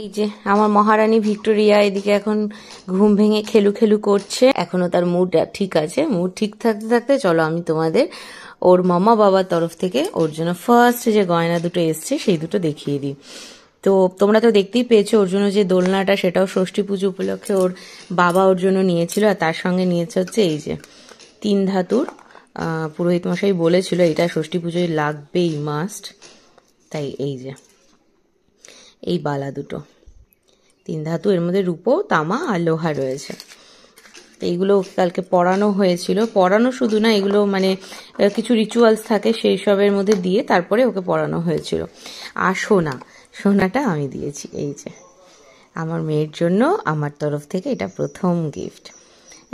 এই যে আমার মহারানী ভিক্টোরিয়া এদিকে এখন ঘুম ভেঙে খেলু খেলু করছে। এখনো তার মুড ঠিক আছে। মুড ঠিক থাকতে থাকতে চলো আমি তোমাদের ওর মামা বাবার তরফ থেকে ওর জন্য ফার্স্ট যে গয়না দুটো এসছে সেই দুটো দেখিয়ে দিই। তো তোমরা তো দেখতেই পেয়েছো ওর জন্য যে দোলনাটা, সেটাও ষষ্ঠী পুজো উপলক্ষে ওর বাবা ওর জন্য নিয়েছিল। আর তার সঙ্গে নিয়েছে হচ্ছে এই যে 3 ধাতুর, পুরোহিত মশাই বলেছিল এটা ষষ্ঠী পুজোয় লাগবেই, মাস্ট। তাই এই যে এই বালা দুটো 3 ধাতু, এর মধ্যে রূপো, তামা আর লোহা রয়েছে। এইগুলো কালকে পড়ানো হয়েছিল। পড়ানো শুধু না, এগুলো মানে কিছু রিচুয়ালস থাকে সেই সবের মধ্যে দিয়ে তারপরে ওকে পড়ানো হয়েছিল। আর সোনাটা আমি দিয়েছি। এই যে আমার মেয়ের জন্য আমার তরফ থেকে এটা প্রথম গিফট।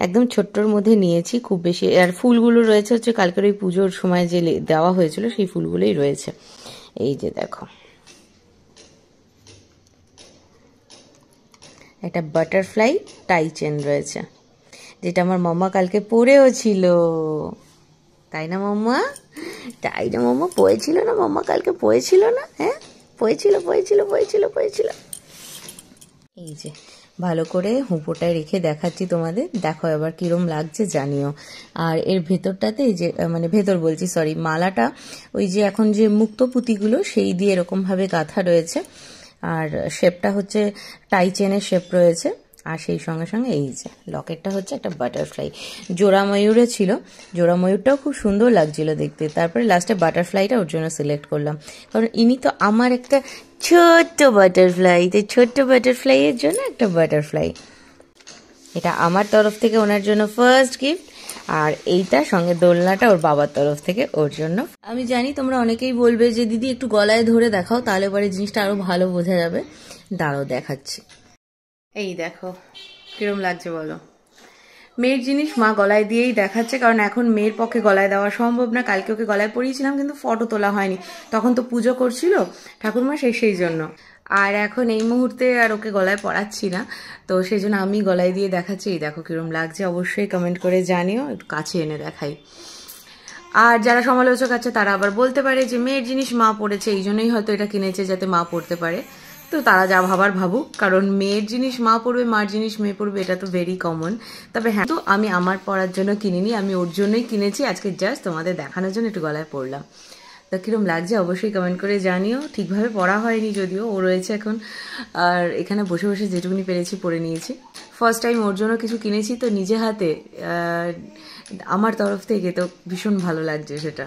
একদম ছোট্টর মধ্যে নিয়েছি, খুব বেশি। আর ফুলগুলো রয়েছে হচ্ছে কালকের ওই পুজোর সময় যে দেওয়া হয়েছিল সেই ফুলগুলোই রয়েছে। এই যে দেখো, একটা বাটারফ্লাই টাই চেন রয়েছে, যেটা আমার মাম্মা কালকে পরেও ছিল। তাই না মাম্মা? তাই না মাম্মা? পরেছিল না মাম্মা? কালকে পরেছিল না? হ্যাঁ, পরেছিল। এই যে ভালো করে হুঁপোটায় রেখে দেখাচ্ছি তোমাদের, দেখো এবার কিরম লাগছে জানিও। আর এর ভেতরটাতে এই যে মানে ভেতর বলছি সরি, মালাটা ওই যে এখন যে মুক্ত পুঁতিগুলো সেই দিয়ে এরকম ভাবে গাঁথা রয়েছে। আর শেপটা হচ্ছে টাই চেনের শেপ রয়েছে। আর সেই সঙ্গে সঙ্গে এই যে লকেটটা হচ্ছে একটা বাটারফ্লাই, জোড়া ময়ূরে ছিল। জোড়া ময়ূরটাও খুব সুন্দর লাগছিল দেখতে। তারপরে লাস্টে বাটারফ্লাইটা ওর জন্য সিলেক্ট করলাম, কারণ ইনি তো আমার একটা ছোট্ট বাটারফ্লাই। তাই ছোট্ট বাটারফ্লাইয়ের জন্য একটা বাটারফ্লাই, এটা আমার তরফ থেকে ওনার জন্য ফার্স্ট গিফট। আর এইটা সঙ্গে দোলনাটা ওর বাবার তরফ থেকে ওর জন্য। আমি জানি তোমরা অনেকেই বলবে যে দিদি একটু গলায় ধরে দেখাও, তাহলে পরে জিনিসটা আরো ভালো বোঝা যাবে। দাঁড়াও দেখাচ্ছি। এই দেখো কিরম লাগছে বলো। মেয়ের জিনিস মা গলায় দিয়েই দেখাচ্ছে, কারণ এখন মেয়ের পক্ষে গলায় দেওয়া সম্ভব না। কালকে ওকে গলায় পরিয়েছিলাম কিন্তু ফটো তোলা হয়নি, তখন তো পুজো করছিল ঠাকুরমা, সেই জন্য। আর এখন এই মুহূর্তে আর ওকে গলায় পরাচ্ছি না, তো সেই জন্য আমি গলায় দিয়ে দেখাচ্ছি। এই দেখো কিরম লাগছে, অবশ্যই কমেন্ট করে জানিও। একটু কাছে এনে দেখাই। আর যারা সমালোচক আছে তারা আবার বলতে পারে যে মেয়ের জিনিস মা পড়েছে, এই জন্যই হয়তো এটা কিনেছে যাতে মা পড়তে পারে। তো তারা যা ভাবার ভাবুক, কারণ মেয়ের জিনিস মা পড়বে, মার জিনিস মেয়ে পড়বে, এটা তো ভেরি কমন। তবে হ্যাঁ, তো আমি আমার পড়ার জন্য কিনিনি, আমি ওর জন্যই কিনেছি। আজকে জাস্ট তোমাদের দেখানোর জন্য একটু গলায় পড়লাম। তো কিরম লাগছে অবশ্যই কমেন্ট করে জানিও। ঠিকভাবে পড়া হয়নি যদিও, ও রয়েছে এখন। আর এখানে বসে বসে যেটুকুনি পেরেছি পড়ে নিয়েছি। ফার্স্ট টাইম ওর জন্য কিছু কিনেছি তো নিজে হাতে, আমার তরফ থেকে, তো ভীষণ ভালো লাগছে সেটা।